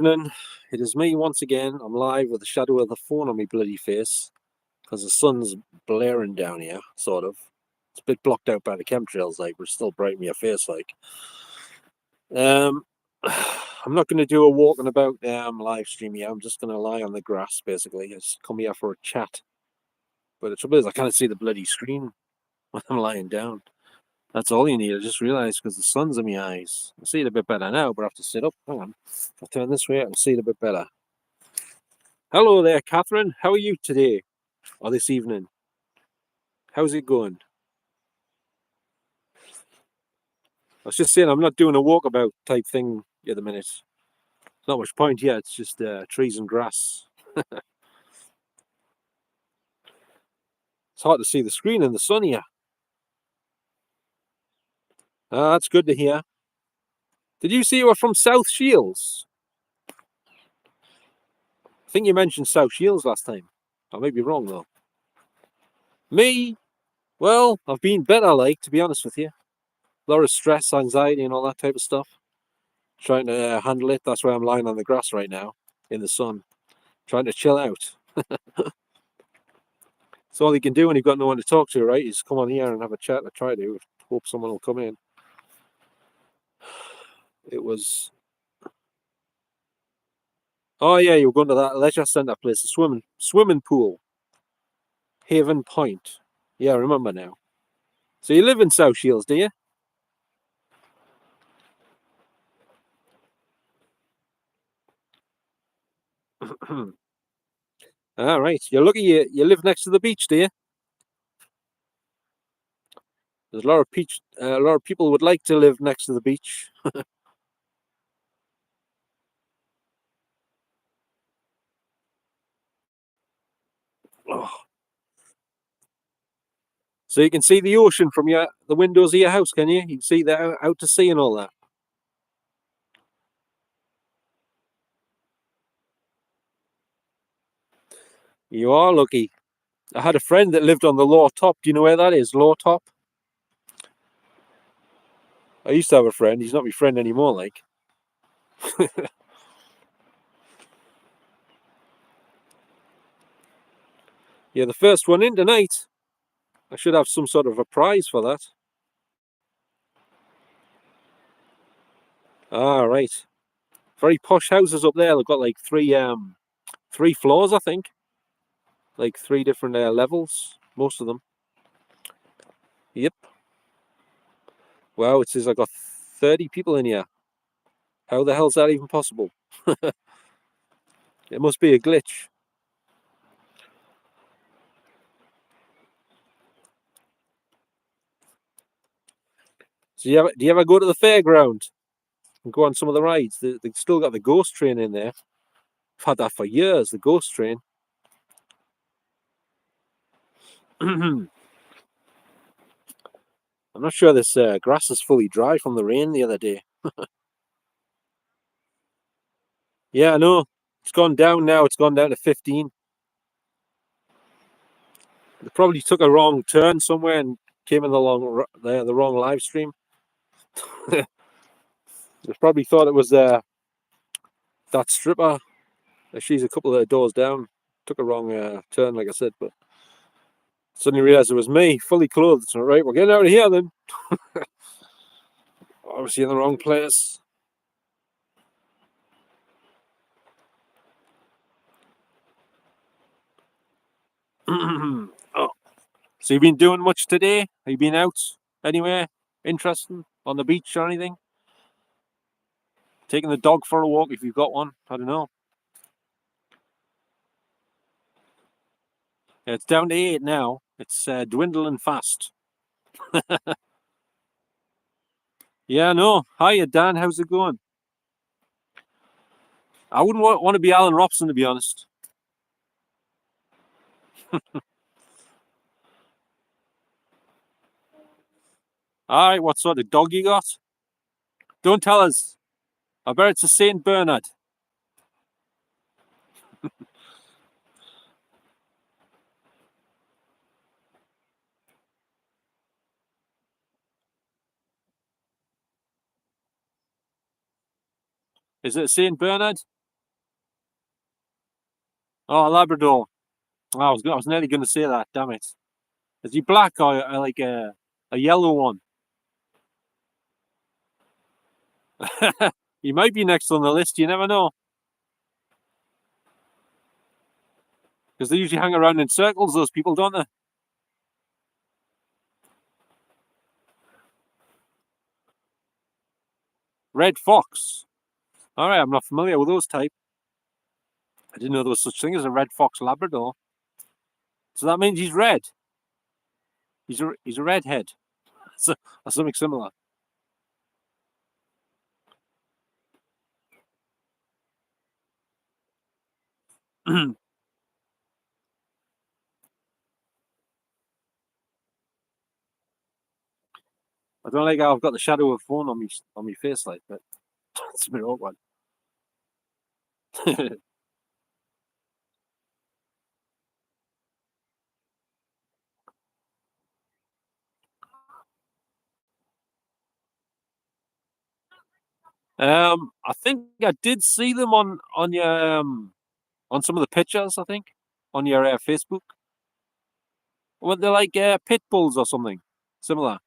Evening. It is me once again. I'm live with the shadow of the phone on my bloody face because the sun's blaring down here, sort of. It's a bit blocked out by the chemtrails, like, we're still bright in your face, like. I'm not going to do a walking about live stream here. I'm just going to lie on the grass, basically. Just come here for a chat. But the trouble is, I can't see the bloody screen when I'm lying down. That's all you need. I just realised because the sun's in my eyes. I see it a bit better now, but I have to sit up. Hang on. If I turn this way, I can see it a bit better. Hello there, Catherine. How are you today or this evening? How's it going? I was just saying I'm not doing a walkabout type thing at the minute. There's not much point here. It's just trees and grass. It's hard to see the screen in the sun here. That's good to hear. Did you see you were from South Shields? I think you mentioned South Shields last time. I may be wrong though. Me? Well, I've been better, like, to be honest with you. A lot of stress, anxiety, and all that type of stuff. Trying to handle it. That's why I'm lying on the grass right now in the sun, trying to chill out. It's all you can do when you've got no one to talk to, right? Is come on here and have a chat. I try to. Hope someone will come in. It was. Oh yeah, you were going to that leisure centre place, the swimming pool, Haven Point. Yeah, I remember now. So you live in South Shields, do you? All right. You're lucky you live next to the beach, do you? There's a lot of people would like to live next to the beach. Oh. So you can see the ocean from the windows of your house, can you? You can see that out to sea and all that. You are lucky. I had a friend that lived on the Lower Top. Do you know where that is? Lower Top? I used to have a friend. He's not my friend anymore, like. Yeah, the first one in tonight. I should have some sort of a prize for that. Ah, right. Very posh houses up there. They've got like three floors, I think. Like three different levels, most of them. Yep. Wow, it says I got 30 people in here. How the hell's that even possible? It must be a glitch. So do you ever go to the fairground and go on some of the rides? They've still got the ghost train in there. I've had that for years, the ghost train. I'm not sure this grass is fully dry from the rain the other day. Yeah, I know. It's gone down now. It's gone down to 15. They probably took a wrong turn somewhere and came in the wrong live stream. They probably thought it was that stripper. She's a couple of doors down. Took a wrong turn, like I said, but suddenly realised it was me, fully clothed. So, right, we're getting out of here then. Obviously in the wrong place. Oh. So you've been doing much today? Have you been out anywhere interesting on the beach or anything? Taking the dog for a walk if you've got one? I don't know. It's down to 8 now. It's dwindling fast. Yeah, no. Hiya, Dan. How's it going? I wouldn't want to be Alan Robson, to be honest. All right, what sort of dog you got? Don't tell us. I bet it's a Saint Bernard. Is it a Saint Bernard? Oh, Labrador. Oh, I was nearly going to say that. Damn it. Is he black or like a yellow one? He might be next on the list. You never know. Because they usually hang around in circles, those people, don't they? Red fox. All right, I'm not familiar with those type. I didn't know there was such thing as a red fox Labrador. So that means he's red. He's a redhead. So, or something similar. I don't like how I've got the shadow of a phone on my face like that. It's a bit awkward. I think I did see them on your on some of the pictures. I think on your Facebook. Well, they're like pit bulls or something similar.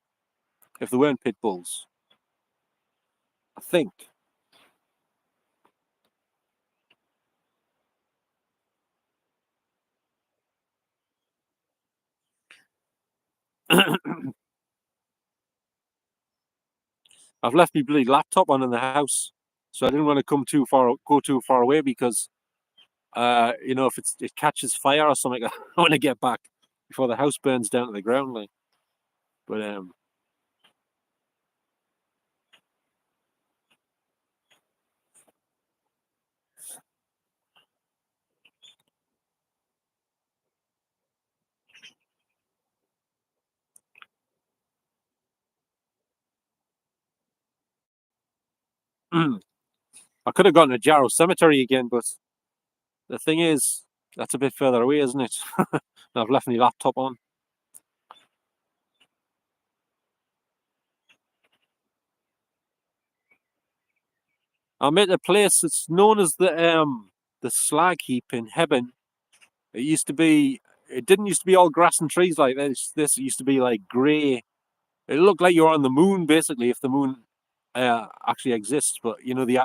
If they weren't pit bulls, I think. I've left my bloody laptop on in the house, so I didn't want to go too far away because, you know, if it catches fire or something, I want to get back before the house burns down to the ground. Like, but I could have gone to Jarrow Cemetery again, but the thing is, that's a bit further away, isn't it? And I've left my laptop on. I'm at a place that's known as the Slag Heap in Hebburn. It used to be. It didn't used to be all grass and trees like this. This used to be like grey. It looked like you were on the moon, basically, if the moon actually exists. But you know the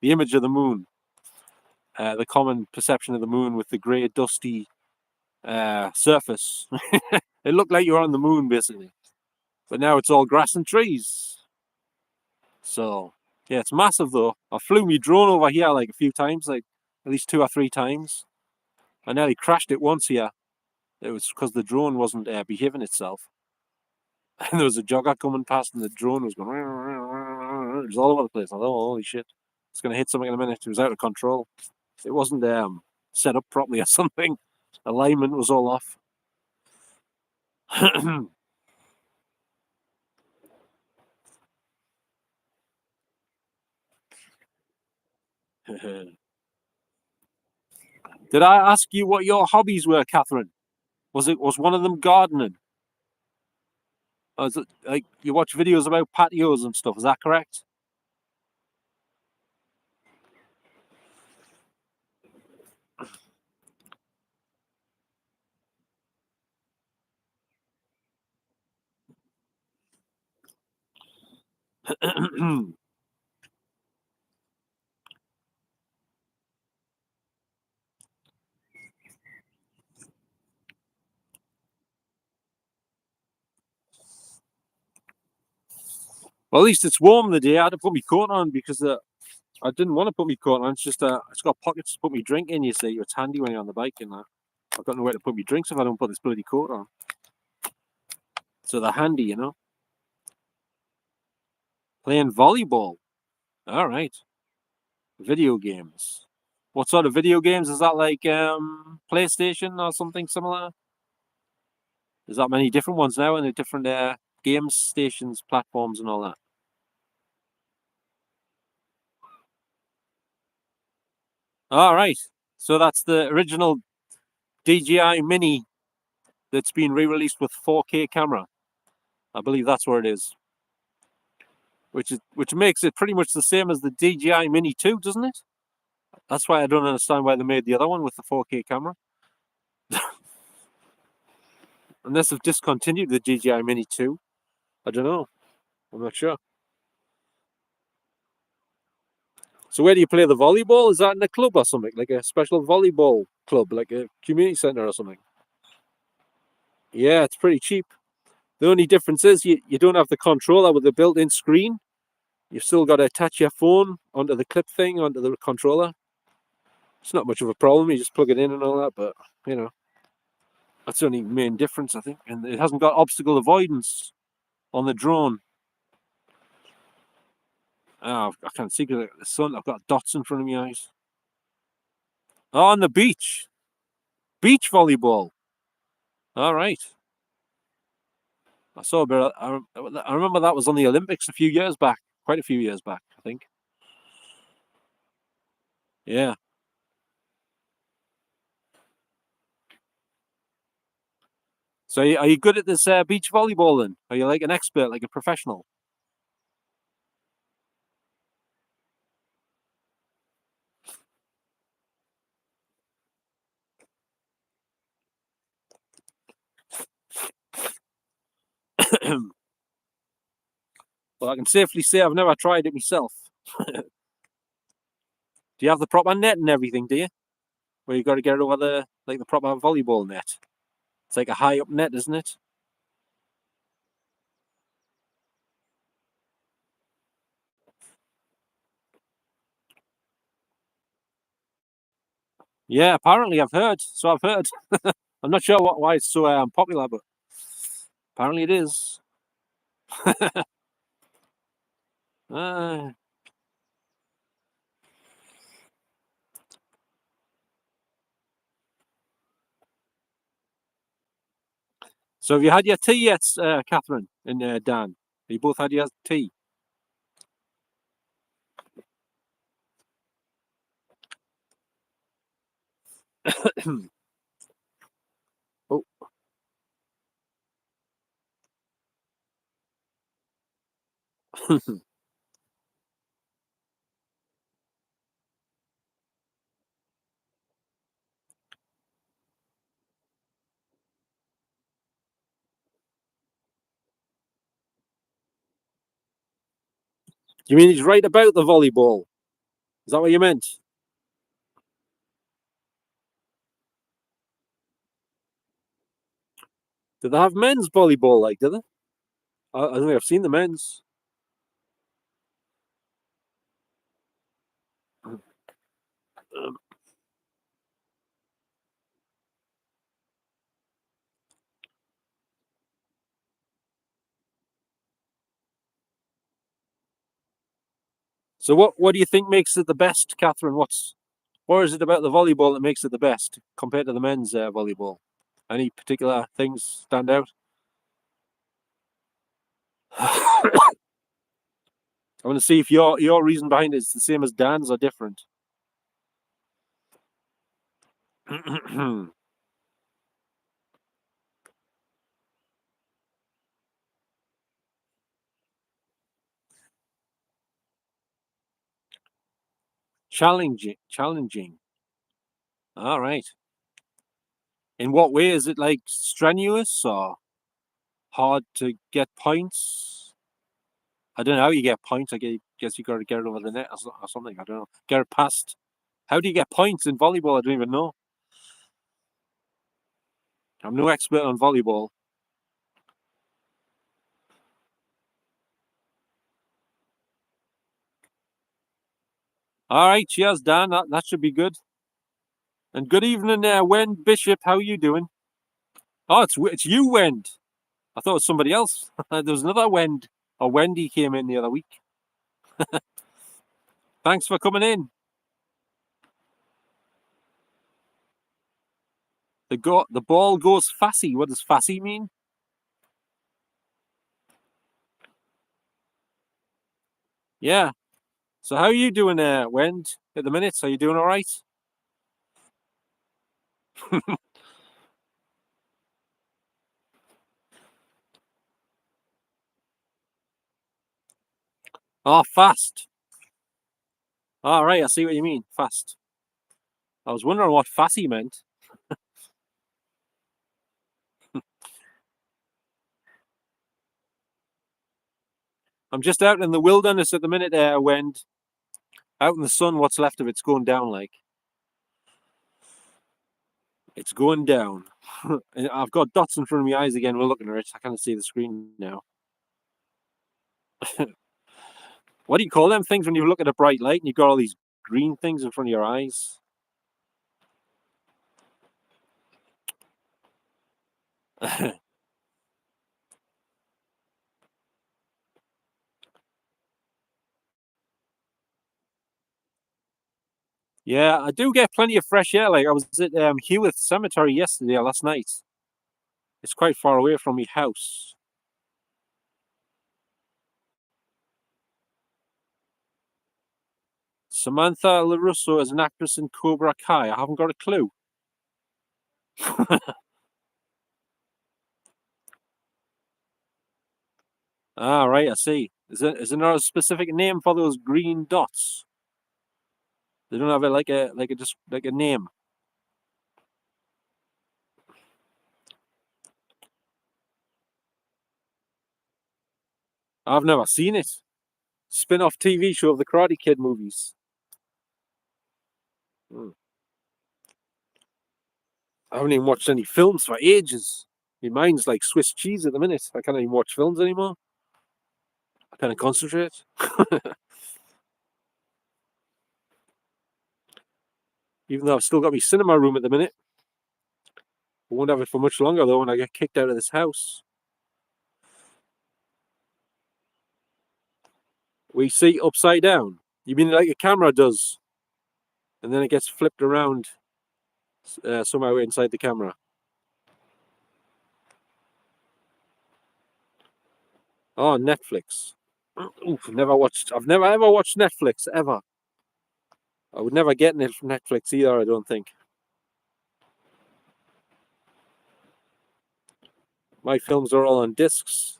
image of the moon, the common perception of the moon with the grey, dusty surface. It looked like you were on the moon, basically. But now it's all grass and trees. So yeah, it's massive though. I flew my drone over here like a few times, like at least 2 or 3 times. I nearly crashed it once here. It was because the drone wasn't behaving itself. And there was a jogger coming past, and the drone was going. It was all over the place. I thought, oh, holy shit, it's going to hit something in a minute. It was out of control. It wasn't set up properly or something. Alignment was all off. Did I ask you what your hobbies were, Catherine? Was one of them gardening? Or is it like you watch videos about patios and stuff? Is that correct? Well, at least it's warm the day. I had to put my coat on because I didn't want to put my coat on. It's got pockets to put my drink in. You see, it's handy when you're on the bike and that. I've got nowhere to put my drinks if I don't put this bloody coat on. So they're handy, you know. Playing volleyball. All right. Video games. What sort of video games is that? Like PlayStation or something similar? There's that many different ones now, and the different game stations, platforms, and all that. All right. So that's the original DJI Mini that's been re-released with 4K camera. I believe that's where it is. Which makes it pretty much the same as the DJI Mini 2, doesn't it? That's why I don't understand why they made the other one with the 4K camera. Unless they've discontinued the DJI Mini 2. I don't know. I'm not sure. So where do you play the volleyball? Is that in a club or something? Like a special volleyball club, like a community centre or something? Yeah, it's pretty cheap. The only difference is you don't have the controller with the built-in screen. You've still got to attach your phone onto the clip thing, onto the controller. It's not much of a problem. You just plug it in and all that, but, you know, that's the only main difference, I think. And it hasn't got obstacle avoidance on the drone. Oh, I can't see because the sun. I've got dots in front of my eyes. Oh, on the beach. Beach volleyball. All right. I saw a bit. I remember that was on the Olympics a few years back. Quite a few years back, I think. Yeah. So are you good at this beach volleyball then? Are you like an expert, like a professional? Well, I can safely say I've never tried it myself. Do you have the proper net and everything, do you? Where you got to get it over the proper volleyball net. It's like a high up net, isn't it? Yeah, apparently I've heard. So I've heard. I'm not sure why it's so popular, but apparently it is. uh, so have you had your tea yet, Catherine and Dan? Have you both had your tea? Oh, you mean he's right about the volleyball? Is that what you meant? Do they have men's volleyball? Like, do they? I think I've seen the men's. Um, so what do you think makes it the best, Catherine? What is it about the volleyball that makes it the best compared to the men's volleyball? Any particular things stand out? I want to see if your reason behind it is the same as Dan's or different. Challenging. All right. In what way is it like strenuous or hard to get points? I don't know how you get points. Guess you got to get it over the net or something. I don't know. Get it past. How do you get points in volleyball? I don't even know. I'm no expert on volleyball. All right, cheers, Dan. That should be good. And good evening, Wen Bishop. How are you doing? Oh, it's you, Wend. I thought it was somebody else. There was another Wend, or Wendy came in the other week. Thanks for coming in. The ball goes fassy. What does fassy mean? Yeah. So how are you doing, Wend? At the minute, are you doing all right? Oh, fast. All right, I see what you mean. Fast. I was wondering what fussy meant. I'm just out in the wilderness at the minute, Wend. Out in the sun, what's left of it's going down like. It's going down. I've got dots in front of my eyes again. We're looking at it. I can't see the screen now. What do you call them things when you look at a bright light and you've got all these green things in front of your eyes? Yeah, I do get plenty of fresh air. Like I was at Hewitt Cemetery yesterday or last night. It's quite far away from my house. Samantha LaRusso is an actress in Cobra Kai. I haven't got a clue. Ah, right, I see. Is there a specific name for those green dots? They don't have it like a just like a name. I've never seen it. Spin-off TV show of the Karate Kid movies. Hmm. I haven't even watched any films for ages. My mind's like Swiss cheese at the minute. I can't even watch films anymore. I kind of concentrate. Even though I've still got my cinema room at the minute. I won't have it for much longer though when I get kicked out of this house. We see upside down. You mean like a camera does? And then it gets flipped around somehow inside the camera. Oh, Netflix. Oof, never watched. I've never ever watched Netflix ever. I would never get Netflix either. I don't think. My films are all on discs.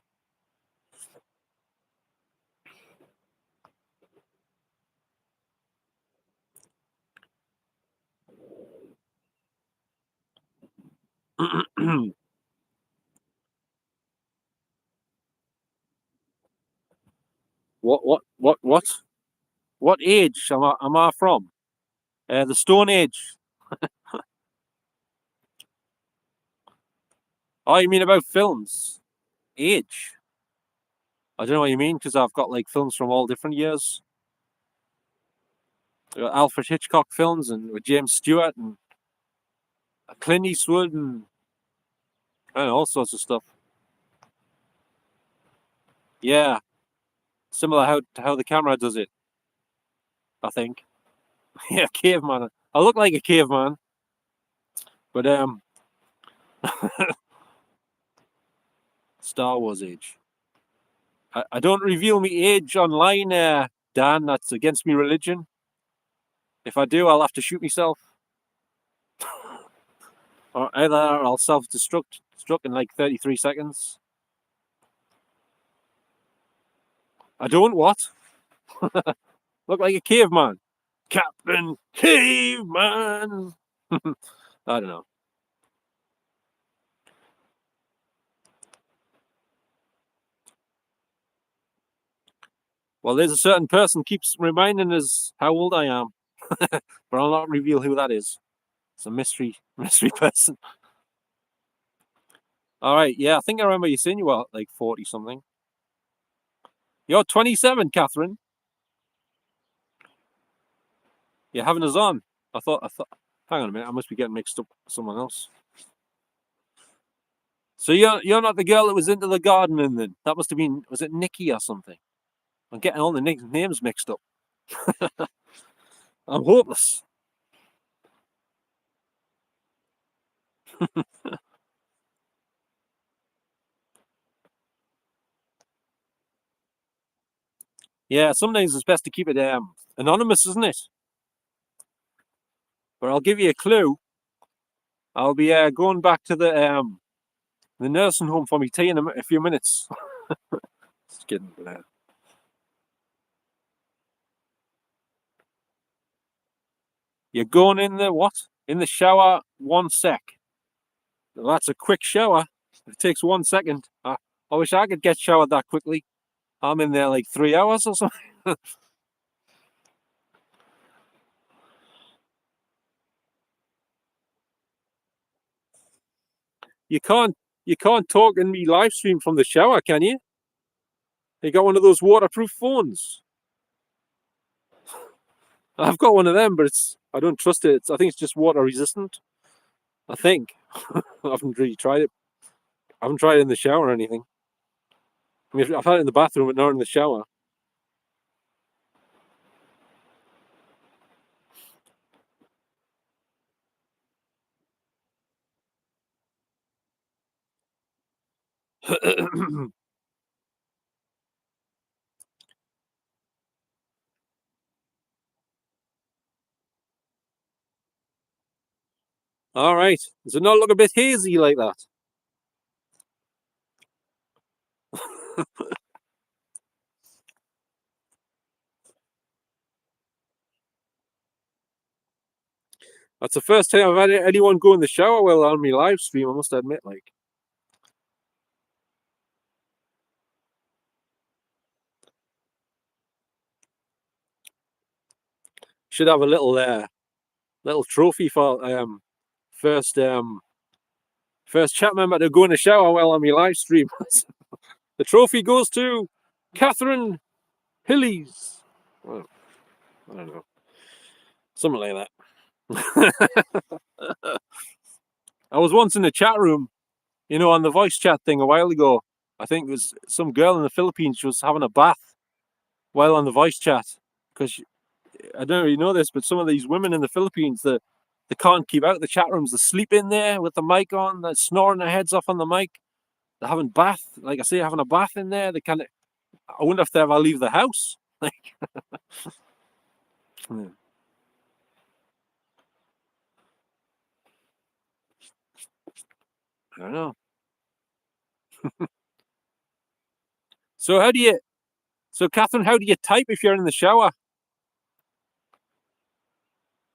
What? What age am I from? The Stone Age. Oh, you mean about films? Age? I don't know what you mean because I've got like films from all different years. Alfred Hitchcock films and with James Stewart and Clint Eastwood and all sorts of stuff. Yeah, similar to how the camera does it. I think. Yeah, caveman. I look like a caveman, but Star Wars age. I don't reveal my age online, Dan. That's against me religion. If I do, I'll have to shoot myself, or either I'll self-destruct struck in like 33 seconds. I don't what? Look like a caveman. Captain Caveman. I don't know. Well, there's a certain person keeps reminding us how old I am, but I'll not reveal who that is. It's a mystery person. All right, yeah, I think I remember you saying you were like 40 something. You're 27, Catherine. You're having us on. I thought. Hang on a minute, I must be getting mixed up with someone else. So you're not the girl that was into the gardening then? That must have been, was it Nikki or something? I'm getting all the names mixed up. I'm hopeless. Yeah, sometimes it's best to keep it anonymous, isn't it? But I'll give you a clue. I'll be going back to the nursing home for me tea in a few minutes. Just kidding. You're going in the what? In the shower 1 sec. Well, that's a quick shower. It takes 1 second. I wish I could get showered that quickly. I'm in there like 3 hours or something. You can't talk in me live stream from the shower, can you? You got one of those waterproof phones. I've got one of them, but I don't trust it. I think it's just water resistant. I think. I haven't really tried it. I haven't tried it in the shower or anything. I mean, I've had it in the bathroom, but not in the shower. All right. Does it not look a bit hazy like that? That's the first time I've had anyone go in the shower while on my live stream, I must admit, like. Should have a little trophy for first first chat member to go in the shower while on my live stream. The trophy goes to Catherine Hillies. Well, I don't know. Something like that. I was once in the chat room, on the voice chat thing a while ago. I think it was some girl in the Philippines. She was having a bath while on the voice chat. Because I don't really know this, but some of these women in the Philippines, they can't keep out the chat rooms. They sleep in there with the mic on. They're snoring their heads off on the mic. They're having bath, like I say, having a bath in there. They kind of. I wonder if they ever leave the house. Like, yeah. I don't know. So Catherine, how do you type if you're in the shower?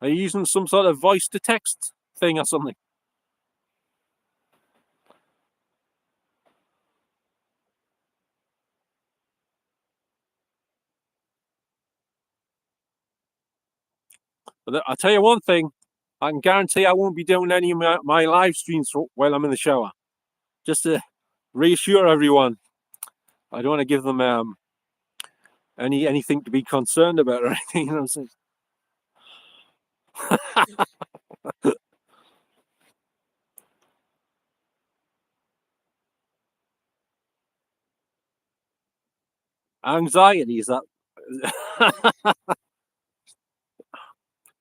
Are you using some sort of voice to text thing or something? But I'll tell you one thing, I can guarantee I won't be doing any of my live streams while I'm in the shower. Just to reassure everyone, I don't want to give them anything to be concerned about or anything. You know what I'm saying? Anxiety is that?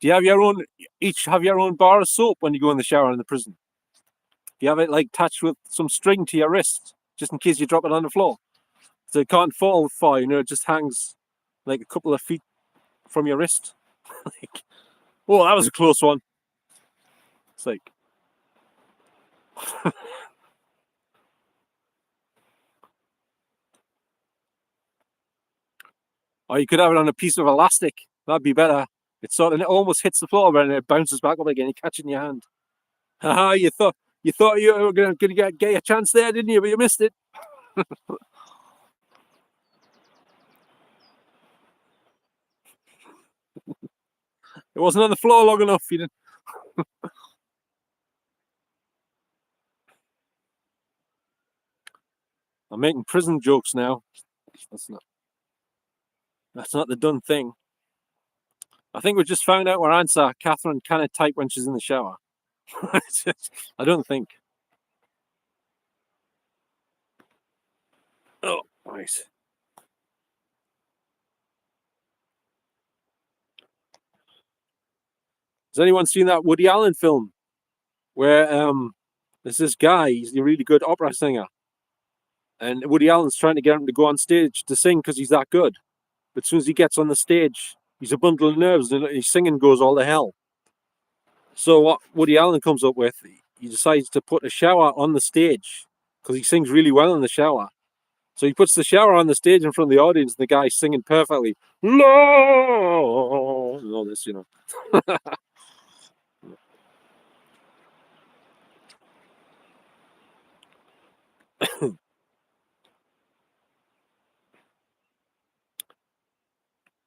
Do you have each have your own bar of soap when you go in the shower in the prison? Do you have it like attached with some string to your wrist, just in case you drop it on the floor? So it can't fall far, it just hangs like a couple of feet from your wrist. Like, oh, that was a close one. It's like, or you could have it on a piece of elastic. That'd be better. It almost hits the floor, but it bounces back up again. You catch it in your hand. Haha, you thought you were going to get a chance there, didn't you? But you missed it. It wasn't on the floor long enough. You didn't. I'm making prison jokes now. That's not the done thing. I think we just found out our answer. Catherine cannot type when she's in the shower. I don't think. Oh, nice. Has anyone seen that Woody Allen film where there's this guy, he's a really good opera singer, and Woody Allen's trying to get him to go on stage to sing because he's that good. But as soon as he gets on the stage, he's a bundle of nerves and his singing goes all to hell. So what Woody Allen comes up with, he decides to put a shower on the stage because he sings really well in the shower. So he puts the shower on the stage in front of the audience, and the guy's singing perfectly. No, and all this,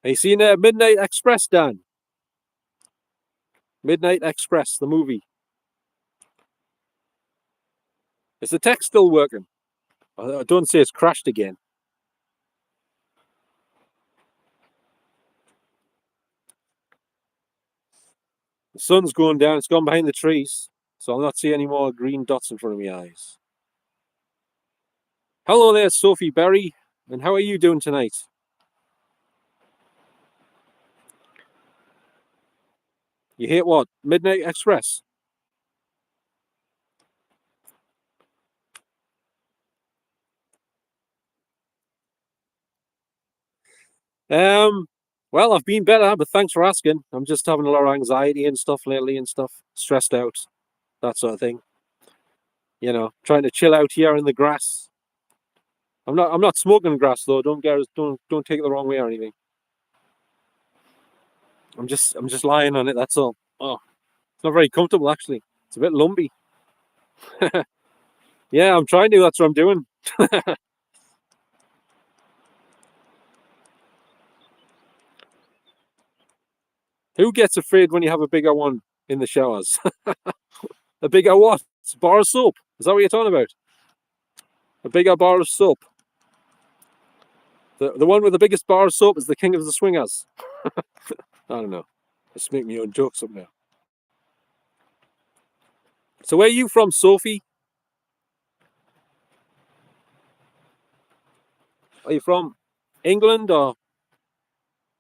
Have you seen Midnight Express, Dan? Midnight Express, the movie. Is the text still working? I don't say it's crashed again. The sun's going down. It's gone behind the trees, so I'll not see any more green dots in front of my eyes. Hello there, Sophie Berry, and how are you doing tonight? You hate what? Midnight Express? Well, I've been better, but thanks for asking. I'm just having a lot of anxiety and stuff lately and stuff. Stressed out, that sort of thing. You know, trying to chill out here in the grass. I'm not smoking grass though. Don't take it the wrong way or anything. I'm just lying on it, that's all. Oh, it's not very comfortable actually. It's a bit lumpy. Yeah, I'm trying to, that's what I'm doing. Who gets afraid when you have a bigger one in the showers? A bigger what? It's a bar of soap. Is that what you're talking about? A bigger bar of soap. The one with the biggest bar of soap is the king of the swingers. I don't know. Just make me own jokes up now. So where are you from, Sophie? Are you from England or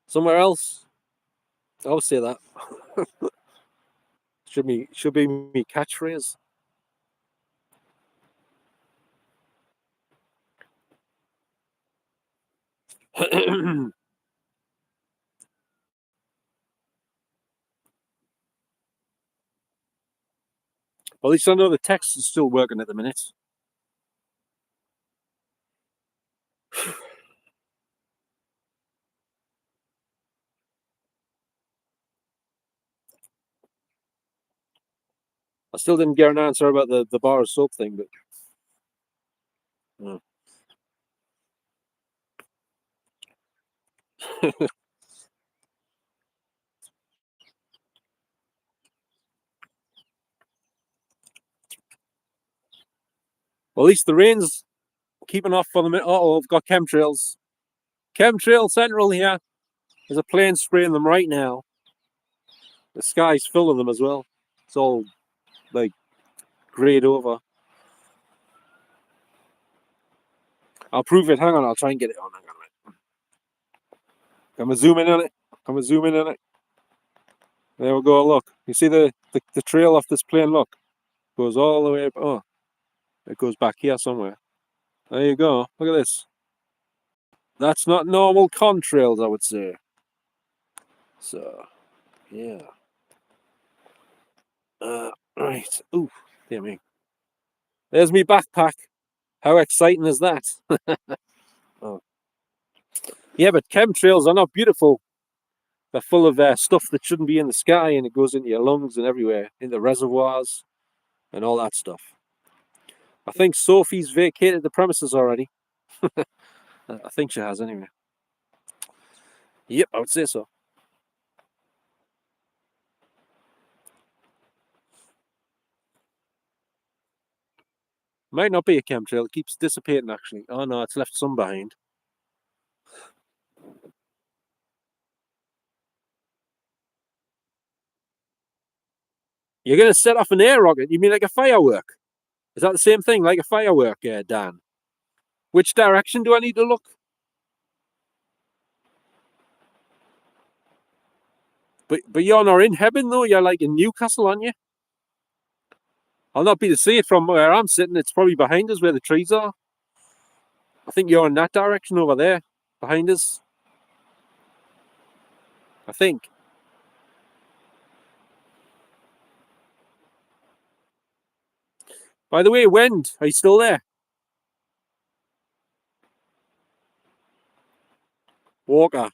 somewhere else? I'll say that. Should be me catchphrase. Well, at least I know the text is still working at the minute. I still didn't get an answer about the bar of soap thing, but well, at least the rain's keeping off for the minute. Oh, I've got chemtrails. Chemtrail Central here. There's a plane spraying them right now. The sky's full of them as well. It's all like grayed over. I'll prove it. Hang on, I'll try and get it on. Hang on a minute. I'm gonna zoom in on it. I'm gonna zoom in on it. There we go. Look, you see the trail off this plane. Look, goes all the way. Oh, it goes back here somewhere. There you go. Look at this. That's not normal contrails, I would say. So, yeah. Right. Ooh, dear me. There's me backpack. How exciting is that? Oh. Yeah, but chemtrails are not beautiful. They're full of stuff that shouldn't be in the sky, and it goes into your lungs and everywhere, in the reservoirs and all that stuff. I think Sophie's vacated the premises already. I think she has anyway. Yep, I would say so. Might not be a chemtrail. It keeps dissipating, actually. Oh, no, it's left some behind. You're going to set off an air rocket? You mean like a firework? Is that the same thing, like a firework, Dan? Which direction do I need to look? But you're not in heaven, though. You're like in Newcastle, aren't you? I'll not be to see it from where I'm sitting. It's probably behind us where the trees are. I think you're in that direction over there, behind us. I think. By the way, Wend, are you still there? Walker.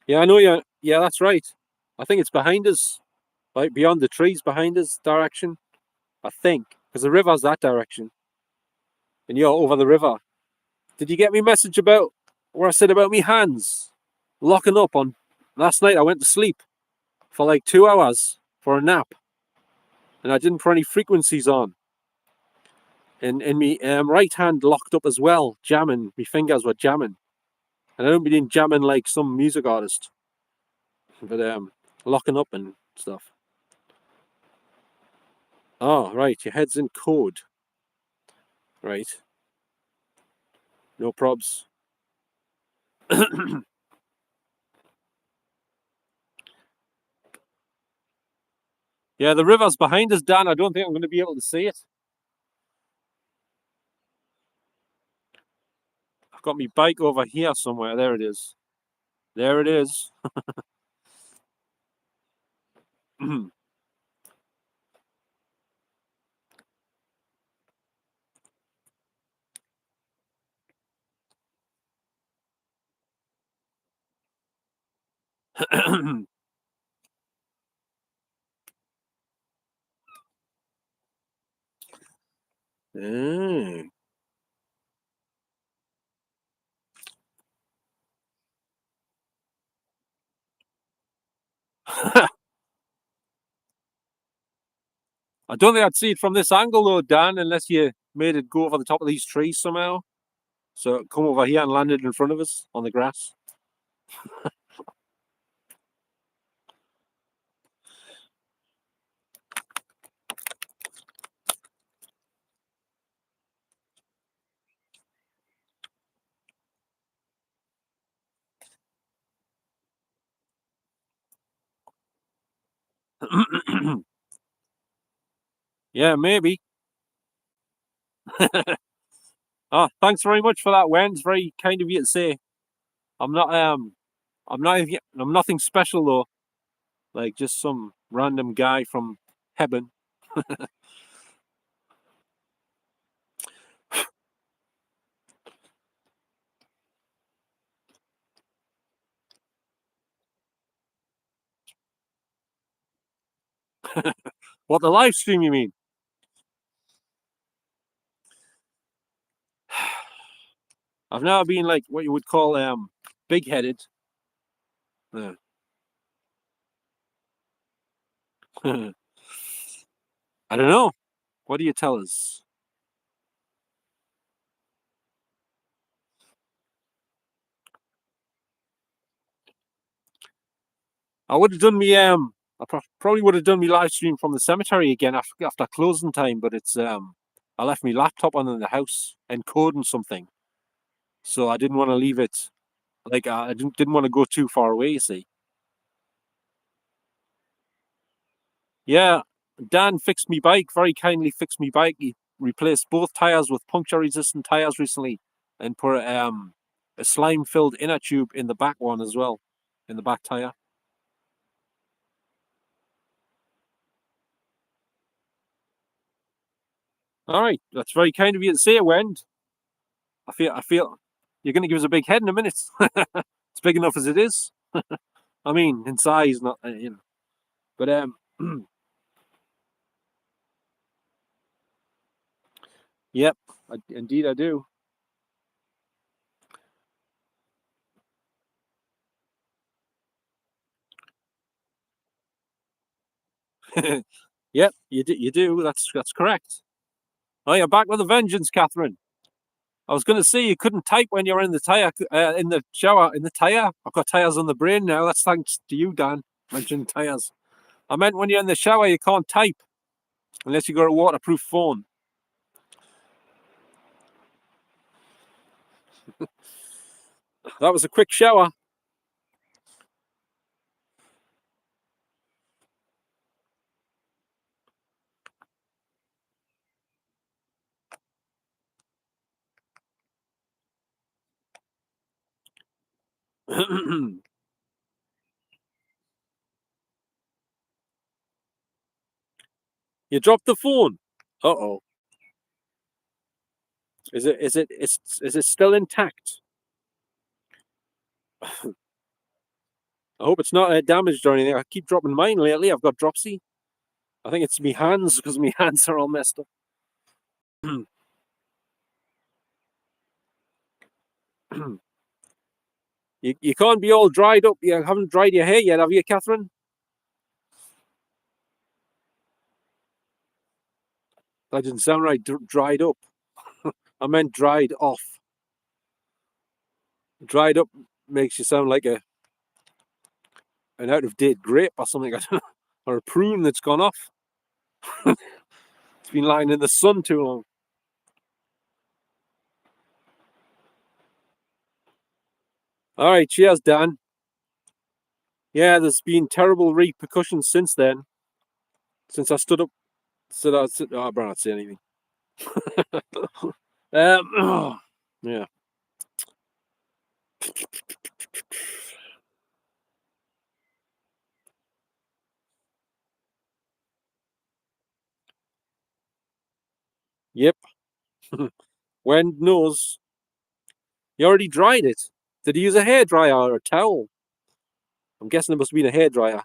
Yeah, I know you. Yeah, that's right. I think it's behind us, like beyond the trees behind us direction. I think. Because the river's that direction. And you're over the river. Did you get me message about what I said about me hands? locking up on last night. I went to sleep for like 2 hours for a nap, and I didn't put any frequencies on. And me right hand locked up as well, jamming. My fingers were jamming, and I don't mean jamming like some music artist, but locking up and stuff. Oh, right, your head's in code. Right, no probs. Yeah, the river's behind us, Dan. I don't think I'm going to be able to see it. I've got my bike over here somewhere. There it is. There it is. Mm. I don't think I'd see it from this angle though, Dan, unless you made it go over the top of these trees somehow. So it come over here and landed in front of us on the grass. Yeah, maybe. Oh, thanks very much for that, Wen. It's very kind of you to say. I'm not I'm nothing special though. Like just some random guy from heaven. What, the live stream you mean? I've never been like what you would call big headed. Yeah. I don't know. What do you tell us? I would have done me probably would have done me live stream from the cemetery again after closing time, but it's I left my laptop on in the house encoding something, so I didn't want to leave it. Like I didn't want to go too far away. You see? Yeah, Dan fixed me bike very kindly. Fixed me bike. He replaced both tires with puncture-resistant tires recently, and put a slime-filled inner tube in the back one as well, in the back tire. All right, that's very kind of you to say, Wend. I feel you're going to give us a big head in a minute. It's big enough as it is. I mean, in size, not but yep, indeed I do. Yep, you do. You do. That's correct. Oh, you're back with a vengeance, Catherine. I was going to say you couldn't type when you're in the tire, in the shower, in the tire. I've got tires on the brain now. That's thanks to you, Dan. Mentioned tires. I meant when you're in the shower, you can't type unless you got a waterproof phone. That was a quick shower. You dropped the phone. Uh oh. Is it still intact? I hope it's not damaged or anything. I keep dropping mine lately. I've got dropsy. I think it's me hands because my hands are all messed up. You can't be all dried up. You haven't dried your hair yet, have you, Catherine? That didn't sound right. Dried up. I meant dried off. Dried up makes you sound like an out of date grape or something, or a prune that's gone off. It's been lying in the sun too long. All right, cheers, Dan. Yeah, there's been terrible repercussions since then. Since I stood up, I better not say anything. Yeah. Yep. When knows? You already dried it. Did you use a hairdryer or a towel? I'm guessing it must have been a hairdryer.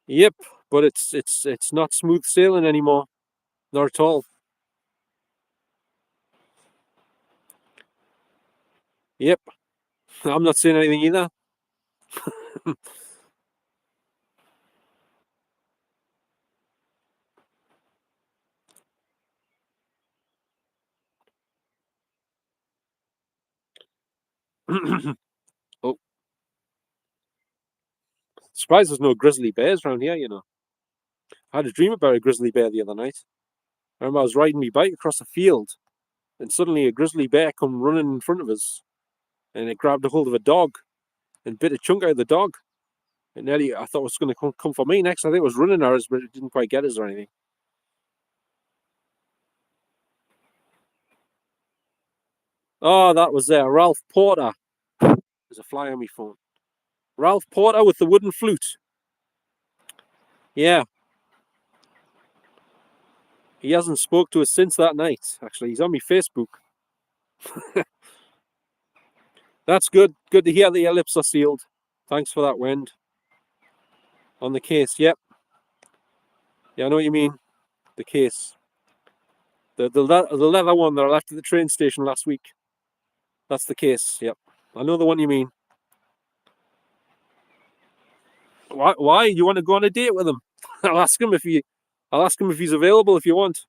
Yep, but it's not smooth sailing anymore. Not at all. Yep. I'm not saying anything either. Oh, surprised there's no grizzly bears around here, I had a dream about a grizzly bear the other night. I remember I was riding my bike across a field, and suddenly a grizzly bear come running in front of us, and it grabbed a hold of a dog and bit a chunk out of the dog. And nearly, I thought it was going to come for me next. I think it was running at us, but it didn't quite get us or anything. Oh, that was Ralph Porter. There's a fly on my phone. Ralph Porter with the wooden flute. Yeah. He hasn't spoke to us since that night. Actually, he's on my Facebook. That's good. Good to hear that your lips are sealed. Thanks for that, Wend. On the case, yep. Yeah, I know what you mean. The case. The leather one that I left at the train station last week. That's the case, yep. I know the one you mean. Why? You want to go on a date with him? I'll ask him if he's available if you want.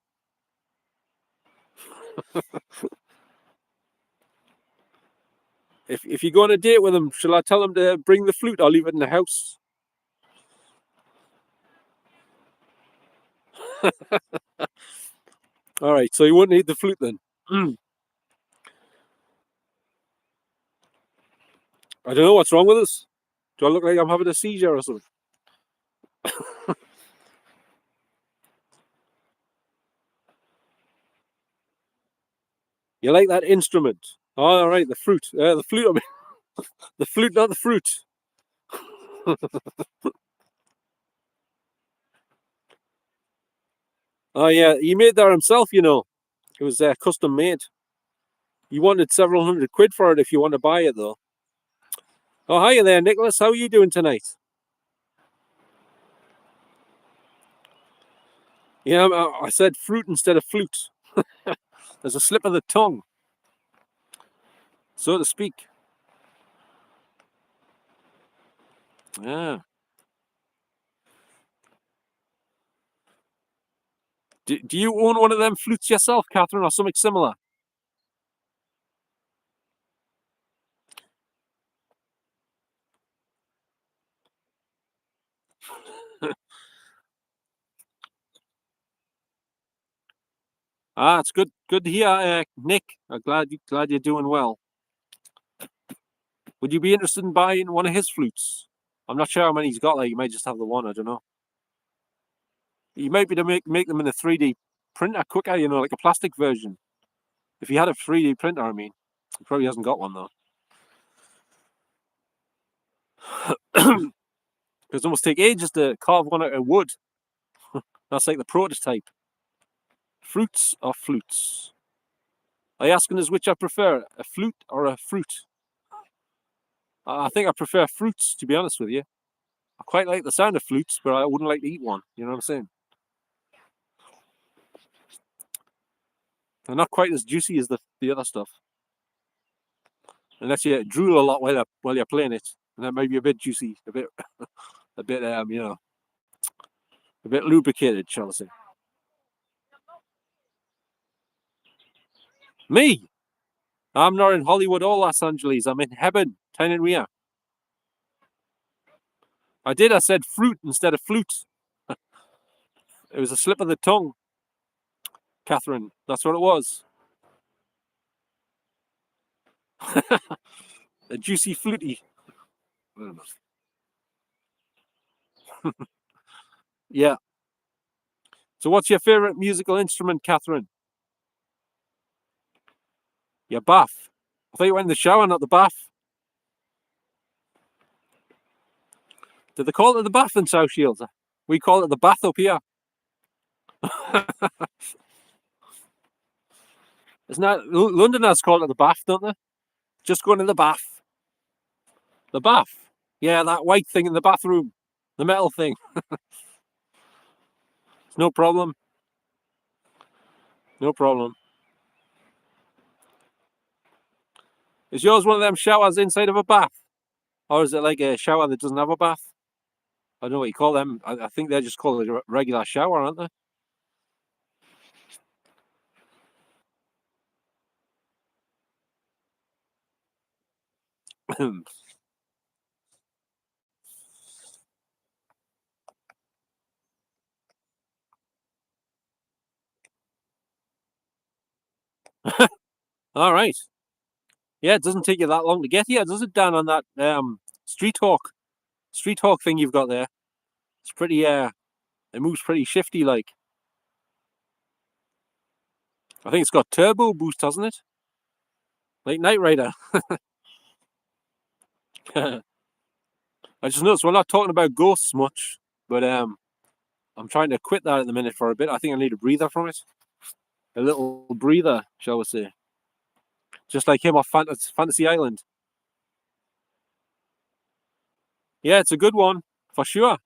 If you go on a date with him, shall I tell him to bring the flute or leave it in the house? All right, so you won't need the flute then. I don't know what's wrong with us. Do I look like I'm having a seizure or something? You like that instrument? Oh, all right, the flute. The flute. I mean, the flute, not the fruit. Oh yeah, he made that himself. It was custom made. He wanted several £100 for it if you want to buy it though. Oh, hiya there, Nicholas. How are you doing tonight? Yeah, I said fruit instead of flute. There's a slip of the tongue, so to speak. Yeah. Do you own one of them flutes yourself, Catherine, or something similar? It's good. Good to hear, Nick. I'm glad you're doing well. Would you be interested in buying one of his flutes? I'm not sure how many he's got. Like, you might just have the one. I don't know. You might be to make them in a 3D printer quicker. Like a plastic version. If he had a 3D printer, I mean, he probably hasn't got one though. Because it must take ages to carve one out of wood. That's like the prototype. Fruits or flutes? Are you asking us which I prefer, a flute or a fruit? I think I prefer fruits, to be honest with you. I quite like the sound of flutes, but I wouldn't like to eat one. You know what I'm saying? They're not quite as juicy as the other stuff. Unless you drool a lot while you're playing it, and that might be a bit juicy, a bit a bit lubricated, shall I say? Me, I'm not in Hollywood or Los Angeles. I'm in heaven, Tenerife. I said fruit instead of flute. It was a slip of the tongue, Catherine. That's what it was. A juicy fluty. Yeah. So what's your favourite musical instrument, Catherine? Your bath. I thought you went in the shower, not the bath. Did they call it the bath in South Shields? We call it the bath up here. Isn't that Londoners call it the bath, don't they? Just going to the bath. The bath. Yeah, that white thing in the bathroom. The metal thing. No problem. No problem. Is yours one of them showers inside of a bath? Or is it like a shower that doesn't have a bath? I don't know what you call them. I think they're just called a regular shower, aren't they? All right. Yeah, it doesn't take you that long to get here, does it, Dan, on that Street Hawk thing you've got there? It's pretty it moves pretty shifty like. I think it's got turbo boost, hasn't it? Like Knight Rider. I just noticed we're not talking about ghosts much, but I'm trying to quit that at the minute for a bit. I think I need a breather from it. A little breather, shall we say. Just like him off Fantasy Island. Yeah, it's a good one, for sure.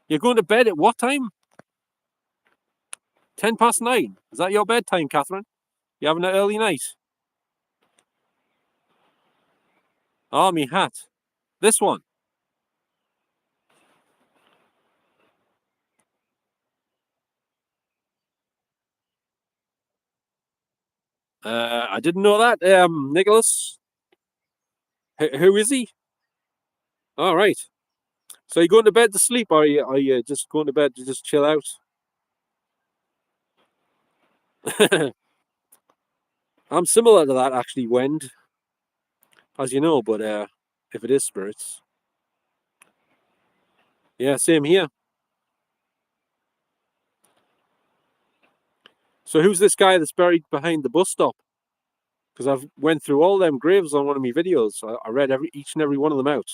You're going to bed at what time? 9:10. Is that your bedtime, Catherine? You having an early night? Army hat. This one. I didn't know that. Nicholas. Who is he? All right. So you going to bed to sleep, or are you just going to bed to just chill out? I'm similar to that actually, Wend, as you know. But if it is spirits, yeah, same here. So who's this guy that's buried behind the bus stop? Because I've went through all them graves on one of my videos. I read each and every one of them out.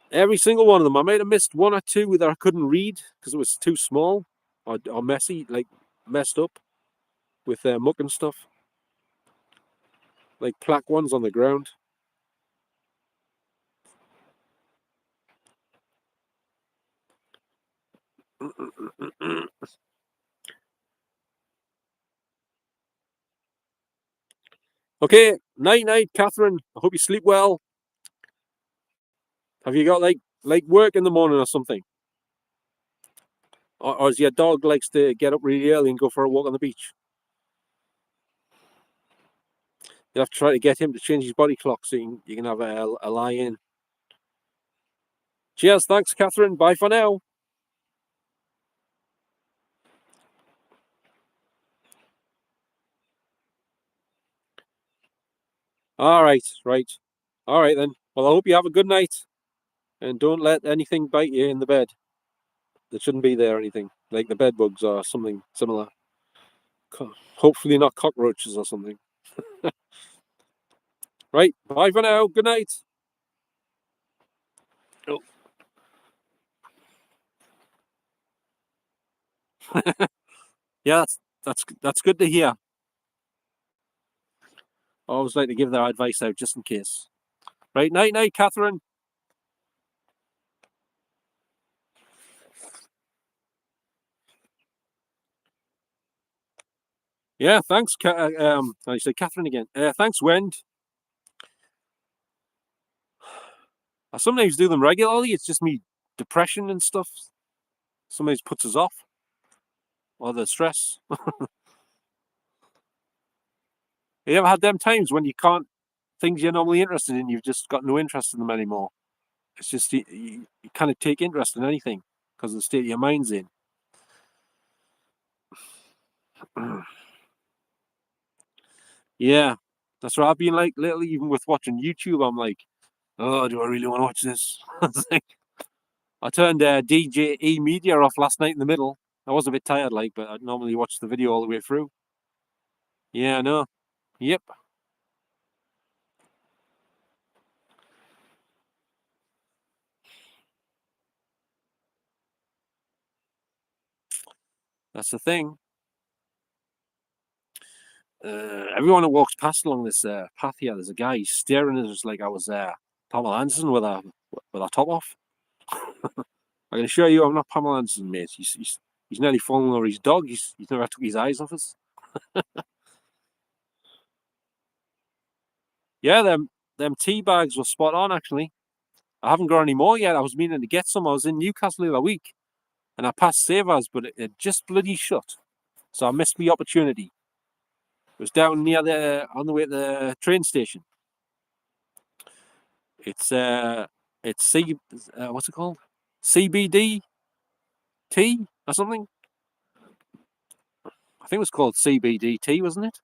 Every single one of them. I might have missed one or two that I couldn't read because it was too small or messy, like messed up with muck and stuff. Like plaque ones on the ground. Okay, night night, Catherine. I hope you sleep well. Have you got like work in the morning or something? Or is your dog likes to get up really early and go for a walk on the beach? You have to try to get him to change his body clock so you can have a lie in. Cheers, thanks, Catherine. Bye for now. All right, right. All right then. Well, I hope you have a good night and don't let anything bite you in the bed that shouldn't be there or anything, like the bed bugs or something similar. Hopefully not cockroaches or something. Right, bye for now. Good night. Oh. Yeah, that's good to hear. I always like to give that advice out just in case. Right, night night, Catherine. Yeah, thanks. I say Catherine again. Thanks, Wend. I sometimes do them regularly. It's just me depression and stuff. Sometimes puts us off, or the stress. You ever had them times when you can't things you're normally interested in, you've just got no interest in them anymore? It's just you kind of take interest in anything because of the state your mind's in. Yeah, that's what I've been like lately. Even with watching YouTube, I'm like, oh, do I really want to watch this? I turned DJE Media off last night in the middle. I was a bit tired, like, but I'd normally watch the video all the way through. Yeah, I know. Yep. That's the thing. Everyone that walks past along this path here, there's a guy he's staring at us like I was Pamela Anderson with a top off. I can assure you, I'm not Pamela Anderson, mate. He's nearly fallen over his dog. He's never took his eyes off us. Yeah, them tea bags were spot on. Actually, I haven't got any more yet. I was meaning to get some. I was in Newcastle the other week, and I passed Savers, but it just bloody shut. So I missed the opportunity. It was down near on the way to the train station. It's what's it called? CBD tea or something. I think it was called CBD tea, wasn't it?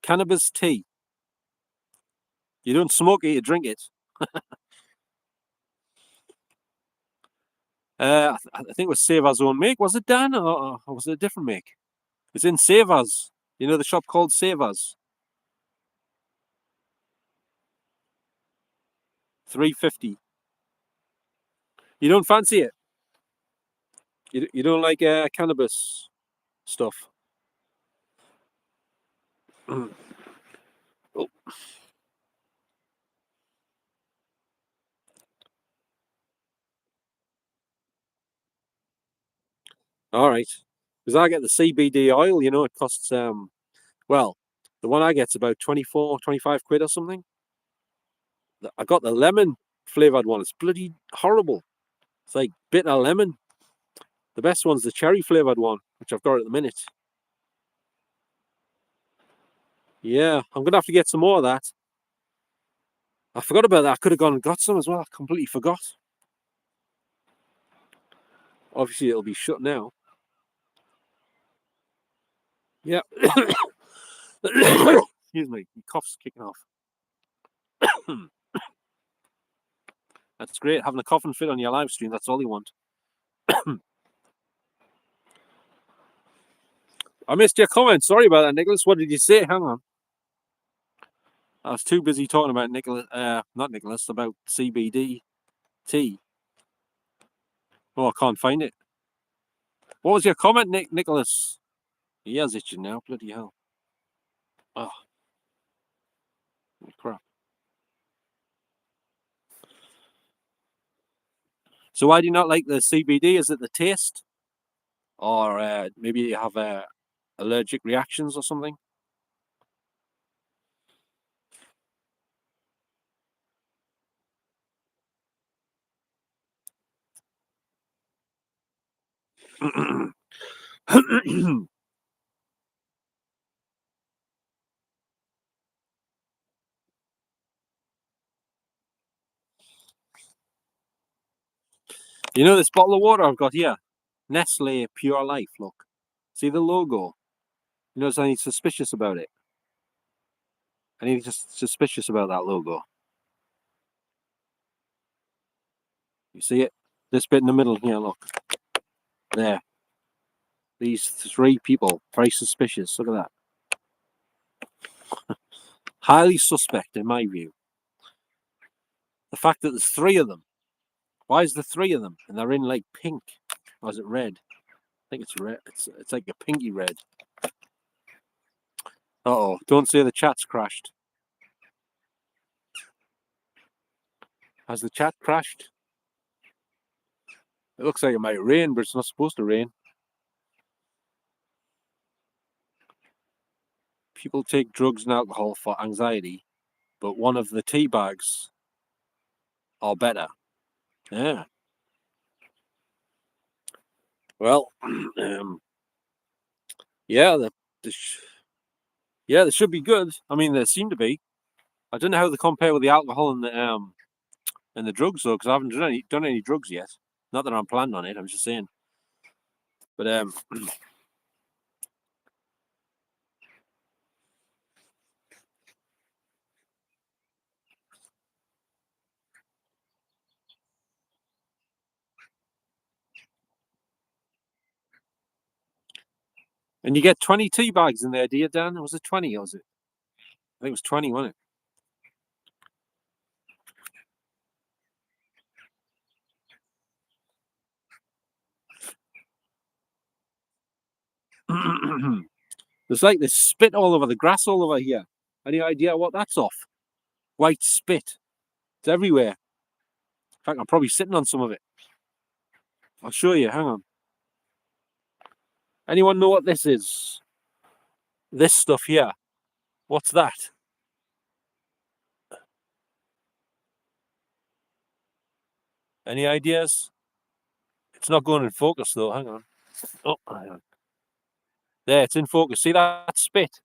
Cannabis tea. You don't smoke it, you drink it. I think it was Savers' own make. Was it Dan or was it a different make? It's in Savers. You know the shop called Savers. 350. You don't fancy it? You don't like cannabis stuff? Oh, all right. Because I get the CBD oil, it costs well, the one I get's about 24, 25 quid or something. I got the lemon flavored one. It's bloody horrible. It's like bitter lemon. The best one's the cherry flavored one, which I've got at the minute. Yeah, I'm gonna have to get some more of that. I forgot about that. I could have gone and got some as well. I completely forgot. Obviously, it'll be shut now. Yeah. Excuse me. My cough's kicking off. That's great. Having a cough and fit on your live stream. That's all you want. I missed your comment. Sorry about that, Nicholas. What did you say? Hang on. I was too busy talking about Nicholas. Not Nicholas. About CBD tea. Oh, I can't find it. What was your comment, Nicholas? He has itching now. Bloody hell. Oh, crap. So why do you not like the CBD? Is it the taste? Or maybe you have allergic reactions or something? You know this bottle of water I've got here? Nestle Pure Life, look. See the logo? You notice anything suspicious about it? Anything just suspicious about that logo? You see it? This bit in the middle here, look. There. These three people, very suspicious. Look at that. Highly suspect, in my view. The fact that there's three of them. Why is there three of them? And they're in like pink. Or is it red? I think it's red. It's like a pinky red. Uh-oh. Don't say the chat's crashed. Has the chat crashed? It looks like it might rain, but it's not supposed to rain. People take drugs and alcohol for anxiety, but one of the tea bags are better. Yeah. Well, yeah, they should be good. I mean, they seem to be. I don't know how they compare with the alcohol and the drugs though, because I haven't done any drugs yet. Not that I'm planning on it. I'm just saying. But and you get 20 tea bags in there, do you, Dan? Or was it 20? Or was it? I think it was 20, wasn't it? There's like this spit all over the grass all over here. Any idea what that's off? White spit. It's everywhere. In fact, I'm probably sitting on some of it. I'll show you. Hang on. Anyone know what this is? This stuff here. What's that? Any ideas? It's not going in focus though. Hang on. Oh, hang on. There, it's in focus. See that spit?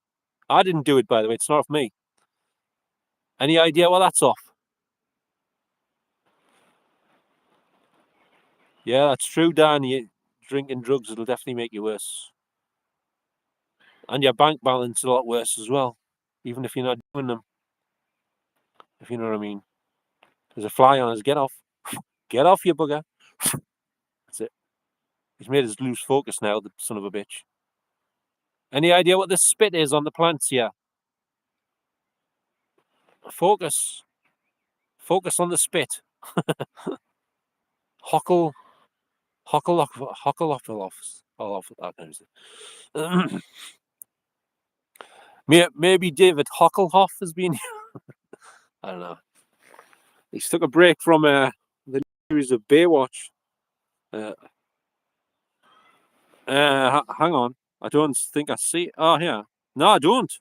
I didn't do it, by the way. It's not off me. Any idea what that's off? Yeah, that's true, Dan. You drinking drugs, it'll definitely make you worse. And your bank balance a lot worse as well, even if you're not doing them. If you know what I mean. There's a fly on us. Get off. Get off, you bugger. That's it. He's made us lose focus now, the son of a bitch. Any idea what this spit is on the plants here? Focus. Focus on the spit. Hockle. Hockle off that kind of Maybe David Hocklehoff has been here. I don't know. He's took a break from the series of Baywatch. Hang on. I don't think I see. Oh, yeah. No, I don't.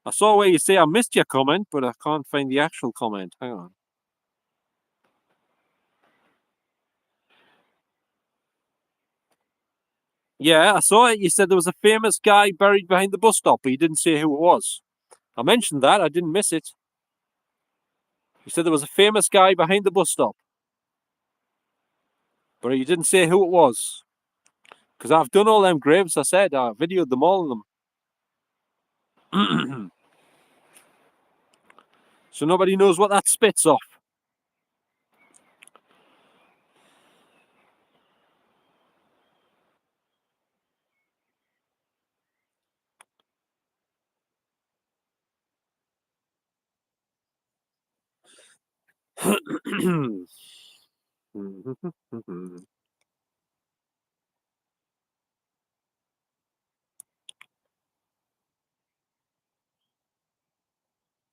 I saw where you say I missed your comment, but I can't find the actual comment. Hang on. Yeah, I saw it. You said there was a famous guy buried behind the bus stop, but you didn't say who it was. I mentioned that. I didn't miss it. You said there was a famous guy behind the bus stop, but you didn't say who it was. Because I've done all them graves, I said. I videoed them, all of them. So nobody knows what that spits off.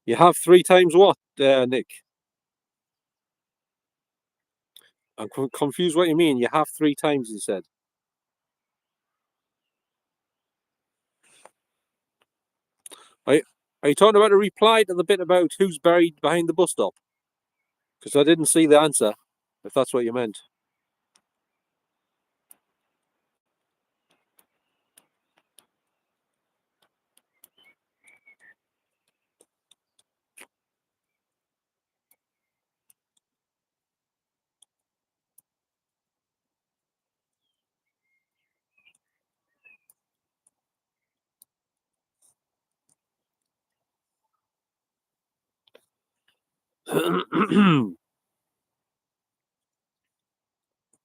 You have 3 times what, Nick? I'm confused what you mean. You have 3 times, you said. Are you talking about a reply to the bit about who's buried behind the bus stop? Because I didn't see the answer, if that's what you meant.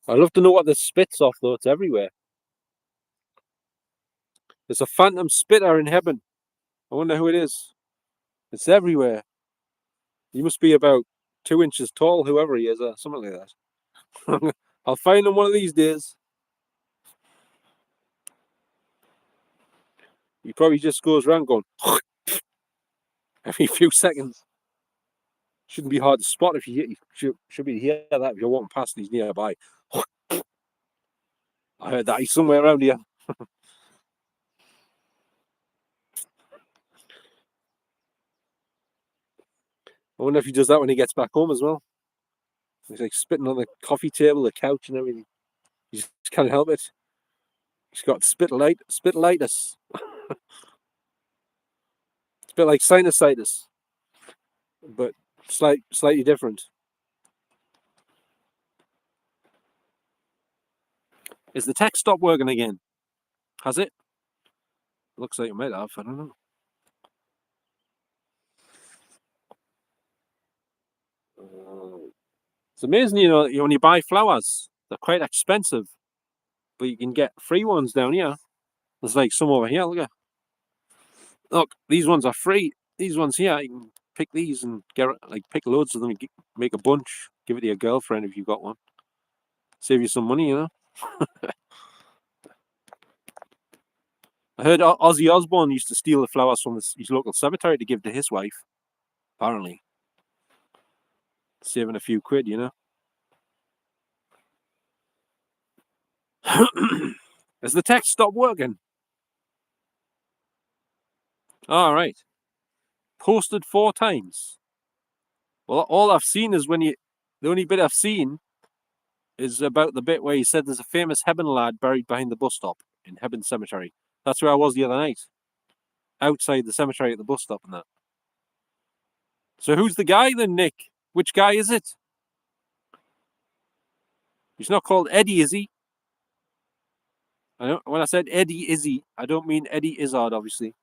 I'd love to know what this spits off, though. It's everywhere. There's a phantom spitter in heaven. I wonder who it is. It's everywhere. He must be about 2 inches tall, whoever he is, or something like that. I'll find him one of these days. He probably just goes around going every few seconds. Shouldn't be hard to spot if you should be able to hear that if you're walking past these nearby. I heard that he's somewhere around here. I wonder if he does that when he gets back home as well. He's like spitting on the coffee table, the couch, and everything. He just can't help it. He's got spitalitis. It's a bit like sinusitis, but slightly different. Is the text stopped working again? Has it? Looks like it might have. I don't know. It's amazing, when you buy flowers, they're quite expensive, but you can get free ones down here. There's like some over here. Look, these ones are free. These ones here, you can pick these and pick loads of them and make a bunch. Give it to your girlfriend if you've got one. Save you some money, I heard Ozzy Osbourne used to steal the flowers from his local cemetery to give to his wife. Apparently, saving a few quid, Has the text stopped working? All right. Posted 4 times. Well, all I've seen is the only bit I've seen is about the bit where he said there's a famous Hebburn lad buried behind the bus stop in Hebburn Cemetery. That's where I was the other night. Outside the cemetery at the bus stop and that. So who's the guy then, Nick? Which guy is it? He's not called Eddie, is he? When I said Eddie Izzy, I don't mean Eddie Izzard, obviously.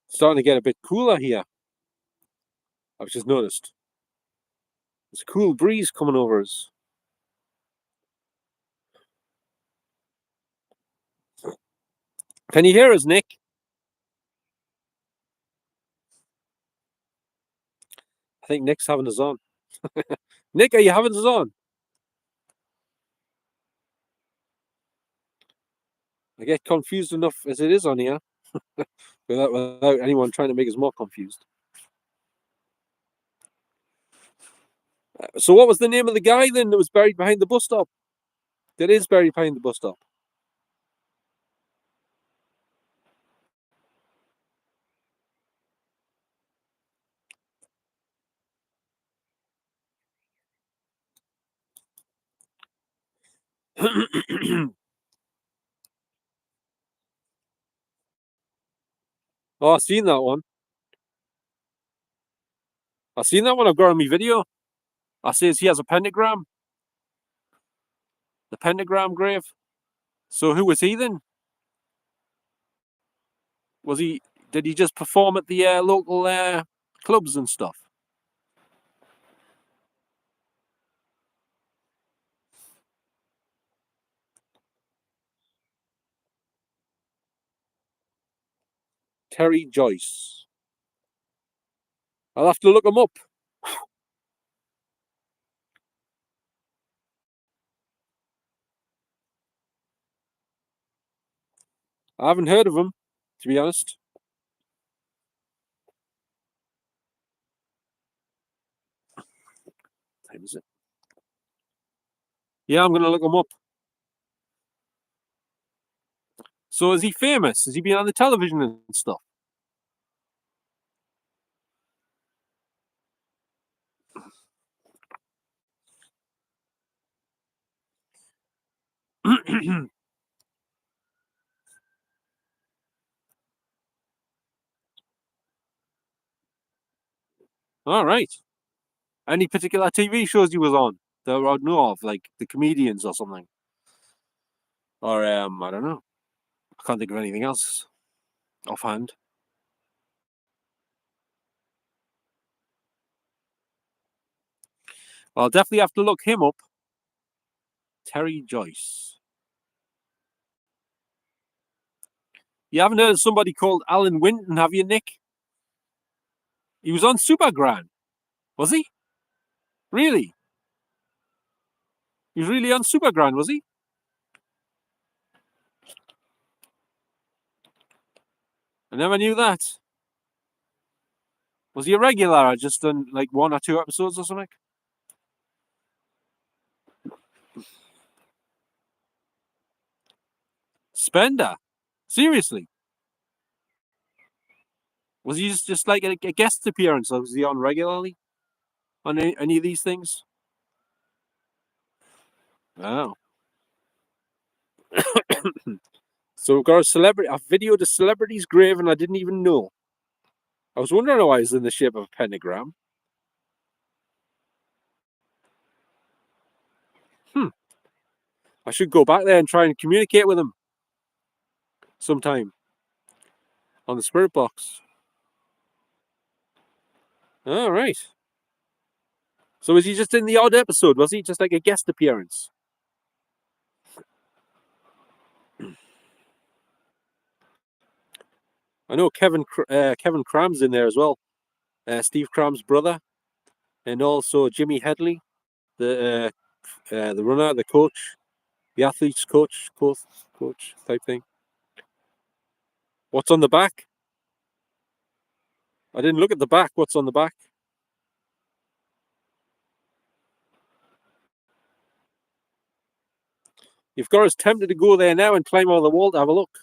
Starting to get a bit cooler here. I've just noticed. There's a cool breeze coming over us. Can you hear us, Nick? I think Nick's having us on. Nick, are you having us on? I get confused enough as it is on here without anyone trying to make us more confused. So what was the name of the guy then that was buried behind the bus stop? That is buried behind the bus stop. Oh, I've seen that one. I've seen that one. I've got on my video. I says he has a pentagram. The pentagram grave. So who was he then? Did he just perform at the local clubs and stuff? Terry Joyce. I'll have to look him up. I haven't heard of him, to be honest. What time is it? Yeah, I'm going to look him up. So is he famous? Has he been on the television and stuff? All right. Any particular TV shows he was on that I know of, like The Comedians or something? Or, I don't know. I can't think of anything else offhand. I'll definitely have to look him up. Terry Joyce. You haven't heard of somebody called Alan Winton, have you, Nick? He was on Supergran. Was he? Really? He was really on Supergran, was he? I never knew that. Was he a regular or just done like 1 or 2 episodes or something? Spender? Seriously? Was he just like a guest appearance, or was he on regularly on any of these things? Oh. So we've got a video to celebrity's grave, and I didn't even know. I was wondering why it's in the shape of a pentagram. I should go back there and try and communicate with him sometime on the spirit box. All right. So was he just in the odd episode? Was he just like a guest appearance? I know Kevin Cram's in there as well. Steve Cram's brother, and also Jimmy Headley, the runner, the coach, the athlete's coach type thing. What's on the back? I didn't look at the back. What's on the back? You've got us tempted to go there now and climb over the wall to have a look.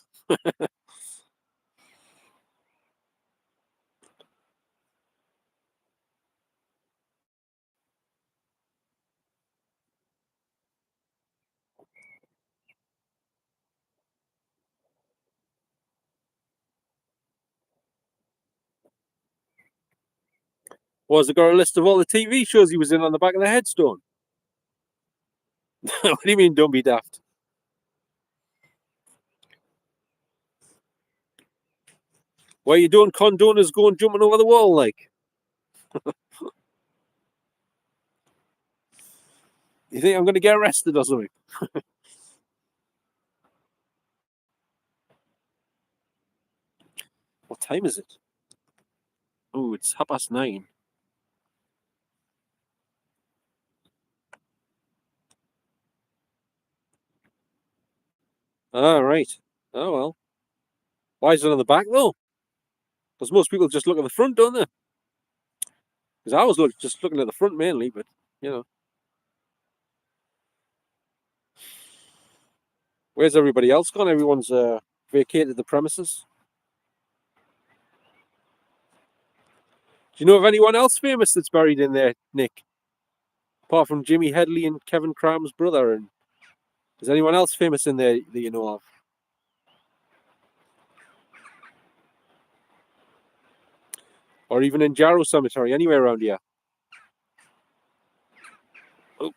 Was it got a list of all the TV shows he was in on the back of the headstone? What do you mean, don't be daft? Why are you doing condones going jumping over the wall like? You think I'm going to get arrested or something? What time is it? Oh, it's 9:30. All right. Oh well. Why is it on the back though? Because most people just look at the front, don't they? Because I was just looking at the front mainly, but you know, where's everybody else gone? Everyone's vacated the premises. Do you know of anyone else famous that's buried in there, Nick? Apart from Jimmy Headley and Kevin Cram's brother, and is anyone else famous in there that you know of? Or even in Jarrow Cemetery, anywhere around here? Oh,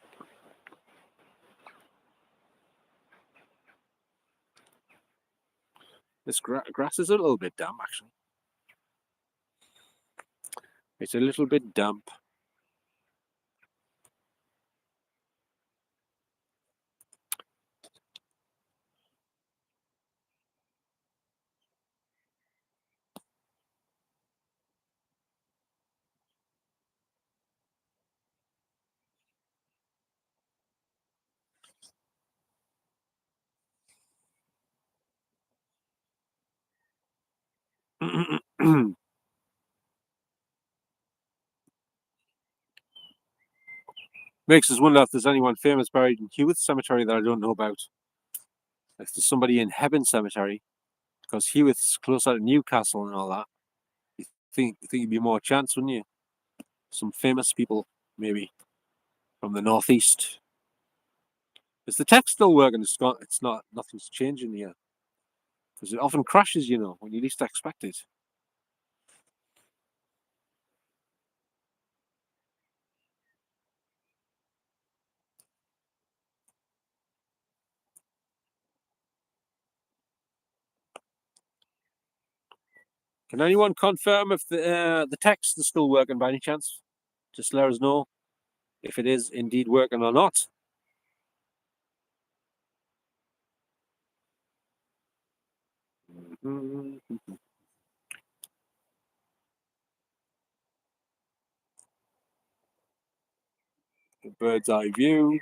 this grass is a little bit damp, actually. It's a little bit damp. Makes us wonder if there's anyone famous buried in Hewitt Cemetery that I don't know about. If there's somebody in Hebburn Cemetery, because Hewitt's closer to Newcastle and all that. You think you'd be more chance, wouldn't you? Some famous people, maybe from the northeast. Is the tech still working? It's not. Nothing's changing here because it often crashes. You know, when you least expect it. Can anyone confirm if the text is still working by any chance? Just let us know if it is indeed working or not. Bird's eye view.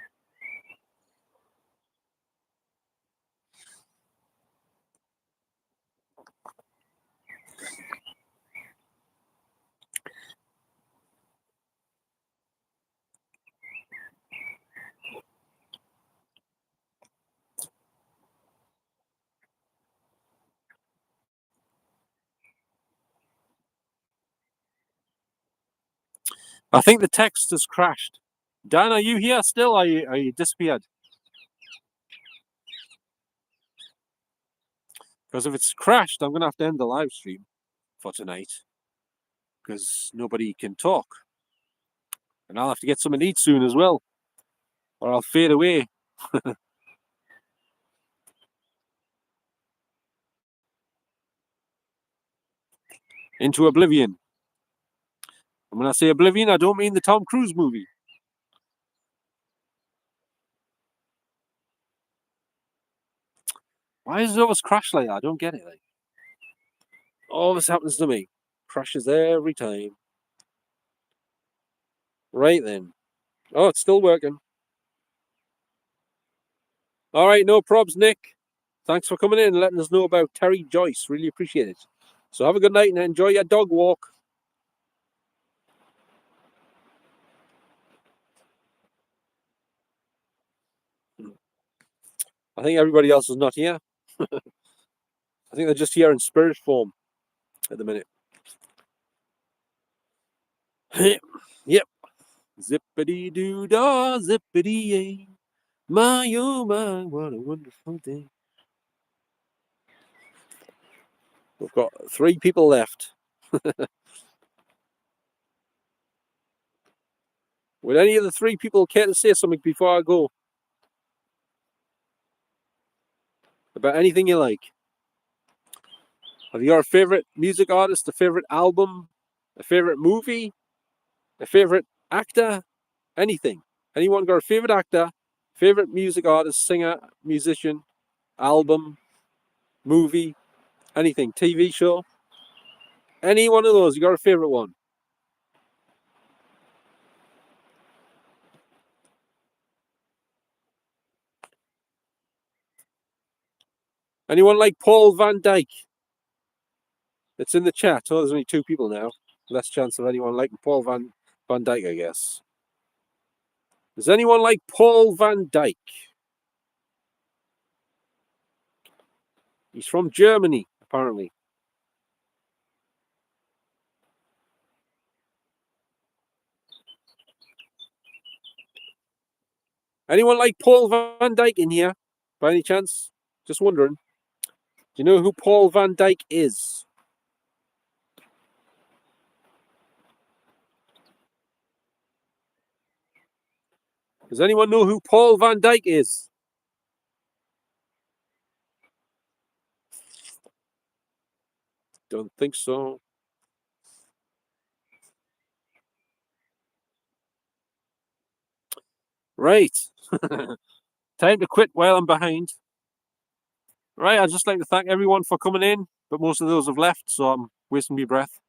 I think the text has crashed. Dan, are you here still? Are you disappeared? Because if it's crashed, I'm going to have to end the live stream for tonight because nobody can talk. And I'll have to get something to eat soon as well, or I'll fade away. Into oblivion. And when I say oblivion, I don't mean the Tom Cruise movie. Why does it always crash like that? I don't get it. Like, all this happens to me. Crashes every time. Right then. Oh, it's still working. All right, no probs, Nick. Thanks for coming in and letting us know about Terry Joyce. Really appreciate it. So have a good night and enjoy your dog walk. I think everybody else is not here. I think they're just here in spirit form at the minute. Yep. Zippity doo dah, zippity yay. My oh my, what a wonderful day. We've got 3 people left. Would any of the 3 people care to say something before I go? About anything you like? Have you got a favourite music artist, a favourite album, a favourite movie, a favourite actor? Anything? Anyone got a favourite actor, favourite music artist, singer, musician, album, movie, anything, TV show? Any one of those, you got a favourite one? Anyone like Paul Van Dyke? It's in the chat. Oh, there's only 2 people now. Less chance of anyone liking Paul Van Dyke, I guess. Does anyone like Paul Van Dyke? He's from Germany, apparently. Anyone like Paul Van Dyke in here, by any chance? Just wondering. Do you know who Paul Van Dyke is? Does anyone know who Paul Van Dyke is? Don't think so. Right. Time to quit while I'm behind. Right, I'd just like to thank everyone for coming in, but most of those have left, so I'm wasting my breath.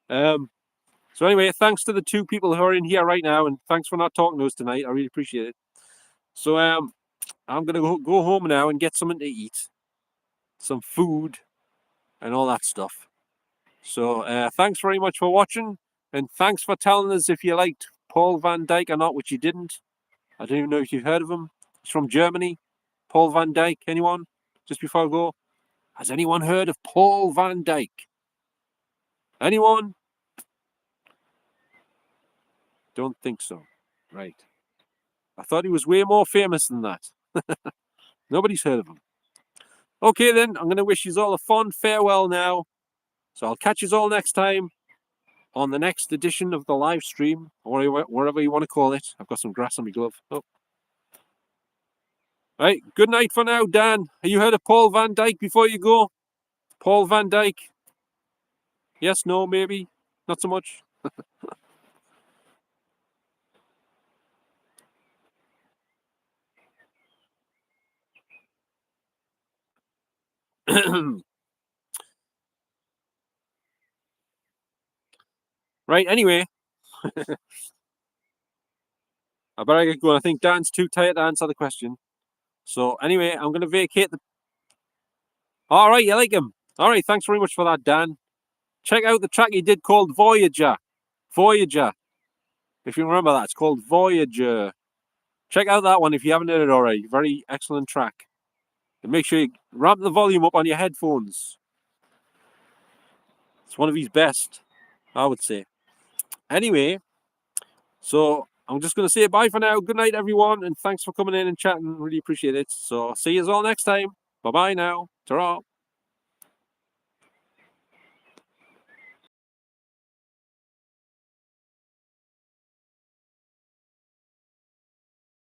So anyway, thanks to the 2 people who are in here right now, and thanks for not talking to us tonight. I really appreciate it. So I'm gonna go home now and get something to eat, some food, and all that stuff. So thanks very much for watching, and thanks for telling us if you liked Paul Van Dyke or not, which you didn't. I don't even know if you've heard of him. He's from Germany. Paul Van Dyke, anyone? Just before I go, has anyone heard of Paul Van Dyke? Anyone? Don't think so. Right. I thought he was way more famous than that. Nobody's heard of him. Okay then, I'm going to wish you all a fond farewell now. So I'll catch you all next time on the next edition of the live stream, or wherever you want to call it. I've got some grass on my glove. Oh. Right, good night for now, Dan. Have you heard of Paul Van Dyke before you go? Paul Van Dyke? Yes, no, maybe? Not so much? Right, anyway. I better get going. I think Dan's too tired to answer the question. So anyway, I'm going to vacate the... All right, you like him? All right, thanks very much for that, Dan. Check out the track he did called Voyager. Voyager. If you remember that, it's called Voyager. Check out that one if you haven't heard it already. Very excellent track. And make sure you ramp the volume up on your headphones. It's one of his best, I would say. Anyway, so I'm just going to say bye for now. Good night, everyone, and thanks for coming in and chatting. Really appreciate it. So see you all next time. Bye bye now. Ta-ra.